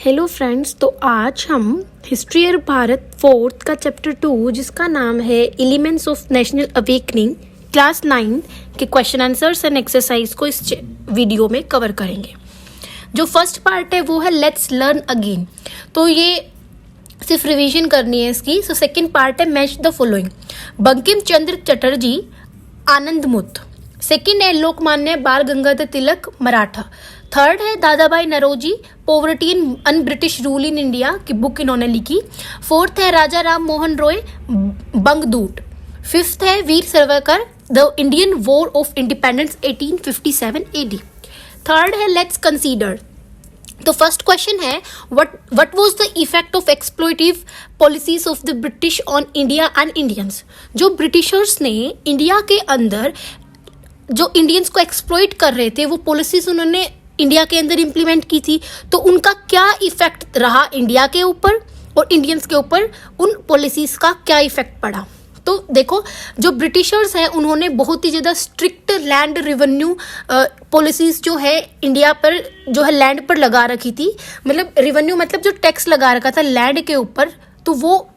Hello friends, तो आज हम हिस्ट्री ऑफ भारत फोर्थ का चैप्टर 2 जिसका नाम है elements of national awakening class 9 के क्वेश्चन आंसर्स एंड एक्सरसाइज को इस वीडियो में कवर करेंगे। जो फर्स्ट पार्ट है वो है लेट्स लर्न अगेन, तो ये सिर्फ रिवीजन करनी है इसकी। सो सेकेंड पार्ट है match the following, Bankim Chandra Chatterjee Anand Math. Second है लोकमान्य बाल गंगाधर तिलक मराठा। थर्ड है Dadabhai Naoroji poverty in un British rule in India की बुक इन्होंने लिखी। फोर्थ है राजा राम मोहन रॉय बंगदूत। फिफ्थ है Veer Savarkar the Indian war of independence 1857 AD। Third है लेट्स कंसीडर। तो फर्स्ट क्वेश्चन है what was the effect of exploitative policies of the British on India and Indians. जो Britishers ने इंडिया के अंदर जो इंडियंस को एक्सप्लॉइट कर रहे थे वो पॉलिसीज उन्होंने इंडिया के अंदर इम्प्लीमेंट की थी, तो उनका क्या इफेक्ट रहा इंडिया के ऊपर और इंडियंस के ऊपर, उन पॉलिसीज का क्या इफेक्ट पड़ा। तो देखो, जो ब्रिटिशर्स हैं उन्होंने बहुत ही ज़्यादा स्ट्रिक्ट लैंड रेवेन्यू पॉलिसीज जो है इंडिया पर जो है लैंड पर लगा रखी थी। मतलब रेवेन्यू मतलब जो टैक्स लगा रखा था लैंड के ऊपर, तो वो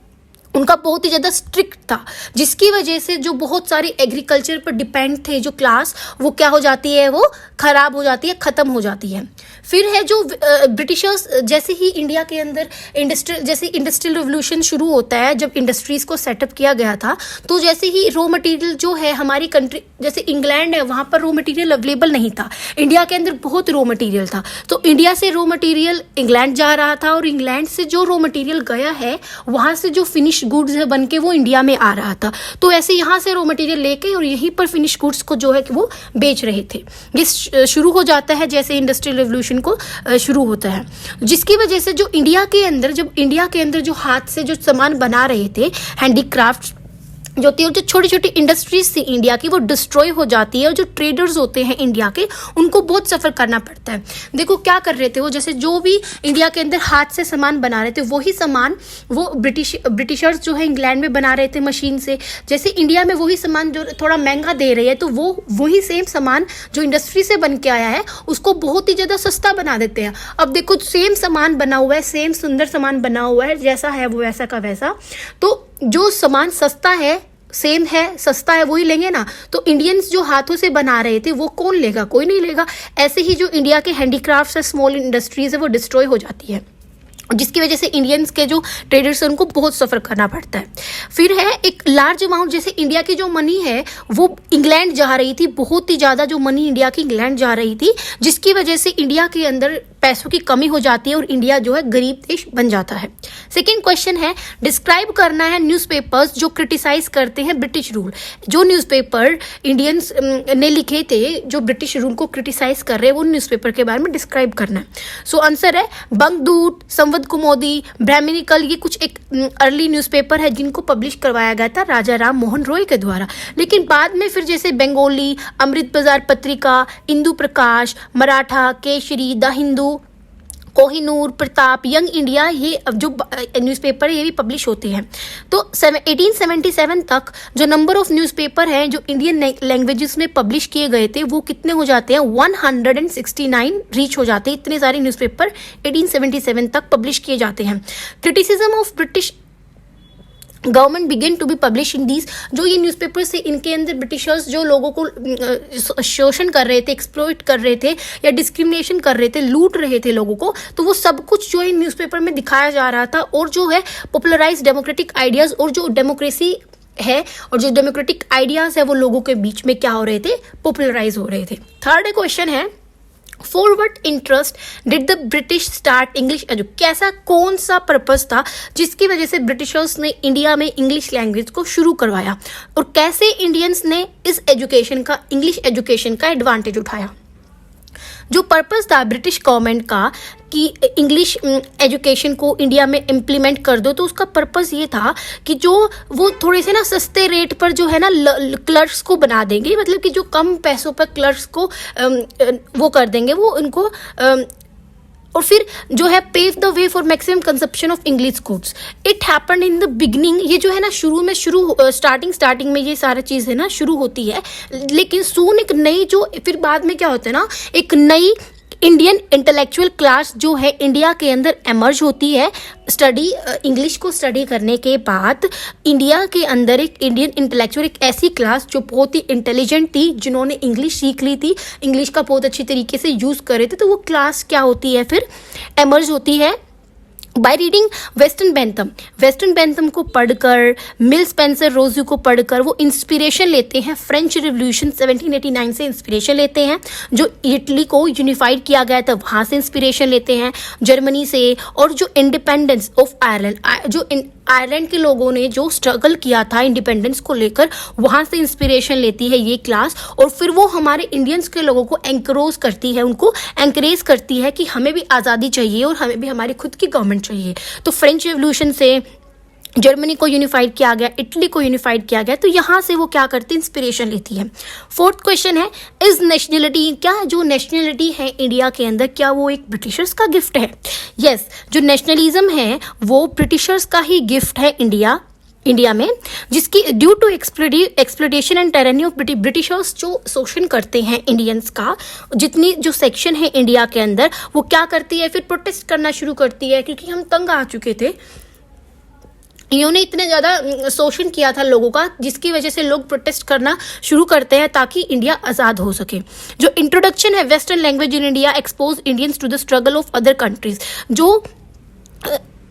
उनका बहुत ही ज़्यादा स्ट्रिक्ट था, जिसकी वजह से जो बहुत सारी एग्रीकल्चर पर डिपेंड थे जो क्लास, वो क्या हो जाती है, वो खराब हो जाती है, ख़त्म हो जाती है। फिर है जो ब्रिटिशर्स जैसे ही इंडिया के अंदर इंडस्ट्रियल रिवोल्यूशन शुरू होता है, जब इंडस्ट्रीज़ को सेटअप किया गया था, तो जैसे ही रॉ मटेरियल जो है हमारी कंट्री जैसे इंग्लैंड है वहाँ पर रॉ मटेरियल अवेलेबल नहीं था, इंडिया के अंदर बहुत रॉ मटेरियल था, तो इंडिया से रॉ मटेरियल इंग्लैंड जा रहा था और इंग्लैंड से जो रॉ मटेरियल गया है वहाँ से जो फिनिश गुड्स है बन के वो इंडिया में आ रहा था। तो ऐसे यहाँ से रॉ मटेरियल लेके और यहीं पर फिनिश गुड्स को जो है कि वो बेच रहे थे। ये शुरू हो जाता है जैसे इंडस्ट्रियल रेवोल्यूशन को शुरू होता है, जिसकी वजह से जो इंडिया के अंदर जो हाथ से जो सामान बना रहे थे, हैंडीक्राफ्ट जो थी और जो छोटी छोटी इंडस्ट्रीज थी इंडिया की, वो डिस्ट्रॉय हो जाती है और जो ट्रेडर्स होते हैं इंडिया के उनको बहुत सफ़र करना पड़ता है। देखो क्या कर रहे थे वो, जैसे जो भी इंडिया के अंदर हाथ से सामान बना रहे थे वही सामान वो ब्रिटिशर्स जो है इंग्लैंड में बना रहे थे मशीन से। जैसे इंडिया में वही सामान जो थोड़ा महंगा दे रहे हैं, तो वो वही सेम सामान जो इंडस्ट्री से बन के आया है उसको बहुत ही ज़्यादा सस्ता बना देते हैं। अब देखो सेम सामान बना हुआ है, सेम सुंदर सामान बना हुआ है, जैसा है वो वैसा का वैसा, तो जो सामान सस्ता है, सेम है, सस्ता है, वही लेंगे ना। तो इंडियंस जो हाथों से बना रहे थे वो कौन लेगा, कोई नहीं लेगा। ऐसे ही जो इंडिया के हैंडीक्राफ्ट्स है, स्मॉल इंडस्ट्रीज है, वो डिस्ट्रॉय हो जाती है, जिसकी वजह से इंडियंस के जो ट्रेडर्स हैं उनको बहुत सफ़र करना पड़ता है। फिर है एक लार्ज अमाउंट, जैसे इंडिया की जो मनी है वो इंग्लैंड जा रही थी, बहुत ही ज़्यादा जो मनी इंडिया की इंग्लैंड जा रही थी, जिसकी वजह से इंडिया के अंदर पैसों की कमी हो जाती है और इंडिया जो है गरीब देश बन जाता है। सेकेंड क्वेश्चन है डिस्क्राइब करना है न्यूज़पेपर्स जो क्रिटिसाइज करते हैं ब्रिटिश रूल। जो न्यूज़पेपर इंडियंस ने लिखे थे जो ब्रिटिश रूल को क्रिटिसाइज कर रहे हैं, वो न्यूज़पेपर के बारे में डिस्क्राइब करना है। सो आंसर है बंगदूत, संवद कुमोदी, ब्राह्मणिकल, ये कुछ एक अर्ली न्यूज़पेपर है जिनको पब्लिश करवाया गया था राजा राम मोहन रॉय के द्वारा। लेकिन बाद में फिर जैसे Bengali, Amrita Bazar Patrika, Indu Prakash, Maratha, Kesari, the Hindu, Kohinoor, Pratap, young India, ये जो न्यूज़पेपर है ये भी पब्लिश होते हैं। तो 1877 तक जो नंबर ऑफ न्यूज़पेपर हैं जो इंडियन लैंग्वेजेस में पब्लिश किए गए थे वो कितने हो जाते हैं, 169 रीच हो जाते हैं। इतने सारे न्यूज़पेपर 1877 तक पब्लिश किए जाते हैं। Criticism of British government began to be publish in these, जो ये न्यूज़पेपर्स थे इनके अंदर ब्रिटिशर्स जो लोगों को शोषण कर रहे थे, एक्सप्लॉइट कर रहे थे या डिस्क्रिमिनेशन कर रहे थे, लूट रहे थे लोगों को, तो वो सब कुछ जो है न्यूज़पेपर में दिखाया जा रहा था। और जो है पॉपुलराइज डेमोक्रेटिक आइडियाज़ और जो डेमोक्रेसी है और जो डेमोक्रेटिक आइडियाज़ है वो लोगों के बीच में क्या हो रहे थे, पॉपुलराइज हो रहे थे। थर्ड क्वेश्चन है for what interest did the British start English education. कैसा कौन सा पर्पस था जिसकी वजह से ब्रिटिशर्स ने इंडिया में इंग्लिश लैंग्वेज को शुरू करवाया और कैसे इंडियंस ने इस एजुकेशन का, इंग्लिश एजुकेशन का एडवांटेज उठाया। जो पर्पस था ब्रिटिश गवर्नमेंट का कि इंग्लिश एजुकेशन को इंडिया में इम्प्लीमेंट कर दो, तो उसका पर्पस ये था कि जो वो थोड़े से ना सस्ते रेट पर जो है ना क्लर्क्स को बना देंगे, मतलब कि जो कम पैसों पर क्लर्क्स को वो कर देंगे, वो उनको और फिर जो है pave the way for maximum consumption of English goods. It happened in the beginning, ये जो है ना स्टार्टिंग में ये सारा चीज़ है ना शुरू होती है, लेकिन सून एक नई जो फिर बाद में क्या होता है ना, एक नई इंडियन इंटेलेक्चुअल क्लास जो है इंडिया के अंदर एमर्ज होती है स्टडी इंग्लिश को स्टडी करने के बाद। इंडिया के अंदर एक इंडियन इंटेलेक्चुअल, एक ऐसी क्लास जो बहुत ही इंटेलिजेंट थी, जिन्होंने इंग्लिश सीख ली थी, इंग्लिश का बहुत अच्छी तरीके से यूज़ कर रहे थे, तो वो क्लास क्या होती है फिर, एमर्ज होती है by reading western Bentham. Western Bentham को पढ़कर, मिल स्पेंसर रोजू को पढ़कर वो इंस्पिरेशन लेते हैं, फ्रेंच रिवॉल्यूशन 1789 से इंस्पिरेशन लेते हैं, जो इटली को यूनिफाइड किया गया था वहाँ से इंस्पिरेशन लेते हैं, जर्मनी से, और जो इंडिपेंडेंस ऑफ आयरलैंड, जो आयरलैंड के लोगों ने जो स्ट्रगल किया था इंडिपेंडेंस को लेकर, वहाँ से इंस्पिरेशन लेती है ये क्लास। और फिर वो हमारे इंडियंस के लोगों को एंकरेज करती है, उनको एंकरेज करती है कि हमें भी आज़ादी चाहिए और हमें भी हमारी खुद की गवर्नमेंट चाहिए। तो फ्रेंच रेवोल्यूशन से जर्मनी को यूनिफाइड किया गया, इटली को यूनिफाइड किया गया, तो यहाँ से वो क्या करती है, इंस्पिरेशन लेती है। फोर्थ क्वेश्चन है, इज नेशनलिटी, क्या जो नेशनलिटी है इंडिया के अंदर, क्या वो एक ब्रिटिशर्स का गिफ्ट है? यस, जो नेशनलिज्म है वो ब्रिटिशर्स का ही गिफ्ट है इंडिया में, जिसकी due to exploitation and tyranny of Britishers, जो शोषण करते हैं इंडियंस का, जितनी जो सेक्शन है इंडिया के अंदर, वो क्या करती है, फिर प्रोटेस्ट करना शुरू करती है, क्योंकि हम तंग आ चुके थे, इन्होंने इतने ज़्यादा शोषण किया था लोगों का, जिसकी वजह से लोग प्रोटेस्ट करना शुरू करते हैं ताकि इंडिया आज़ाद हो सके। जो इंट्रोडक्शन है western language in India expose Indians to the struggle of other countries, जो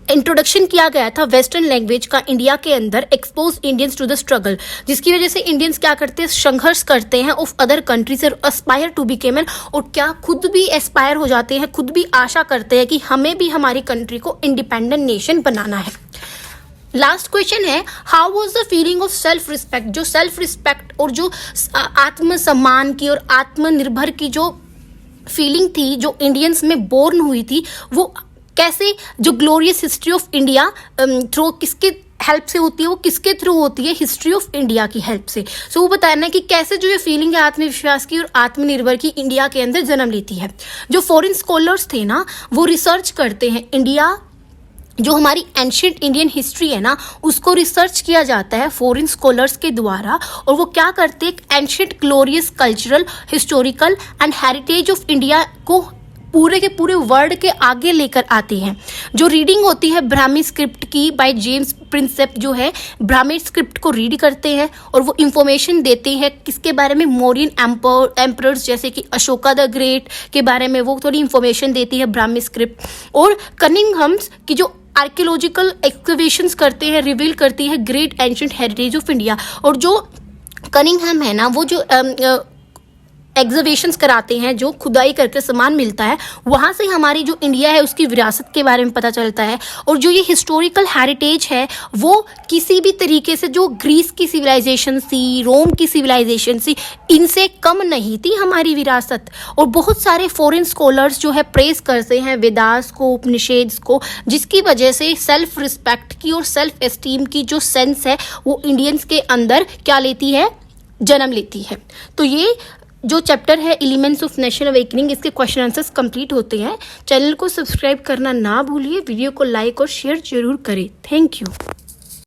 इंट्रोडक्शन किया गया था वेस्टर्न लैंग्वेज का इंडिया के अंदर, expose Indians to the struggle, जिसकी वजह से इंडियंस क्या करते हैं, संघर्ष करते हैं of other countries, aspire to become an, और क्या खुद भी एस्पायर हो जाते हैं, खुद भी आशा करते हैं कि हमें भी हमारी कंट्री को इंडिपेंडेंट नेशन बनाना है। लास्ट क्वेश्चन है, how was the feeling of self respect, जो सेल्फ रिस्पेक्ट और जो आत्मसम्मान की और आत्मनिर्भर की जो फीलिंग थी, जो इंडियंस में बोर्न हुई थी, वो कैसे, जो glorious history of India through किसके हेल्प से होती है, वो किसके थ्रू होती है, हिस्ट्री ऑफ इंडिया की हेल्प से। सो वो बताना है कि कैसे जो ये फीलिंग है आत्मविश्वास की और आत्मनिर्भर की इंडिया के अंदर जन्म लेती है। जो फॉरेन स्कॉलर्स थे ना, वो रिसर्च करते हैं इंडिया, जो हमारी एंशियंट इंडियन हिस्ट्री है ना, उसको रिसर्च किया जाता है फॉरेन स्कॉलर्स के द्वारा, और वो क्या करते हैं, ancient glorious cultural, historical and heritage of India को पूरे के पूरे वर्ल्ड के आगे लेकर आते हैं। जो रीडिंग होती है ब्राह्मी स्क्रिप्ट की बाय जेम्स प्रिंसेप, जो है ब्राह्मी स्क्रिप्ट को रीड करते हैं और वो इंफॉर्मेशन देते हैं किसके बारे में, मौर्यन एम्परर्स जैसे कि अशोका द ग्रेट के बारे में वो थोड़ी इंफॉर्मेशन देती है ब्राह्मी स्क्रिप्ट। और कनिंघम्स की जो आर्कियोलॉजिकल एक्सकवेशंस करते हैं, रिवील करती है great ancient heritage of India. और जो कनिंघम है ना, वो जो एग्जीबिशंस कराते हैं, जो खुदाई करके सामान मिलता है, वहाँ से हमारी जो इंडिया है उसकी विरासत के बारे में पता चलता है। और जो ये हिस्टोरिकल हेरिटेज है, वो किसी भी तरीके से जो ग्रीस की सिविलाइजेशन थी, रोम की सिविलाइजेशन थी, इनसे कम नहीं थी हमारी विरासत। और बहुत सारे फॉरेन स्कॉलर्स जो है प्रेस करते हैं वेदास को, उपनिषेद्स को, जिसकी वजह से सेल्फ रिस्पेक्ट की और सेल्फ एस्टीम की जो सेंस है वो इंडियंस के अंदर क्या लेती है, जन्म लेती है। तो ये जो चैप्टर है एलिमेंट्स ऑफ नेशनल अवेकनिंग, इसके क्वेश्चन आंसर्स कंप्लीट होते हैं। चैनल को सब्सक्राइब करना ना भूलिए, वीडियो को लाइक और शेयर जरूर करें। Thank you.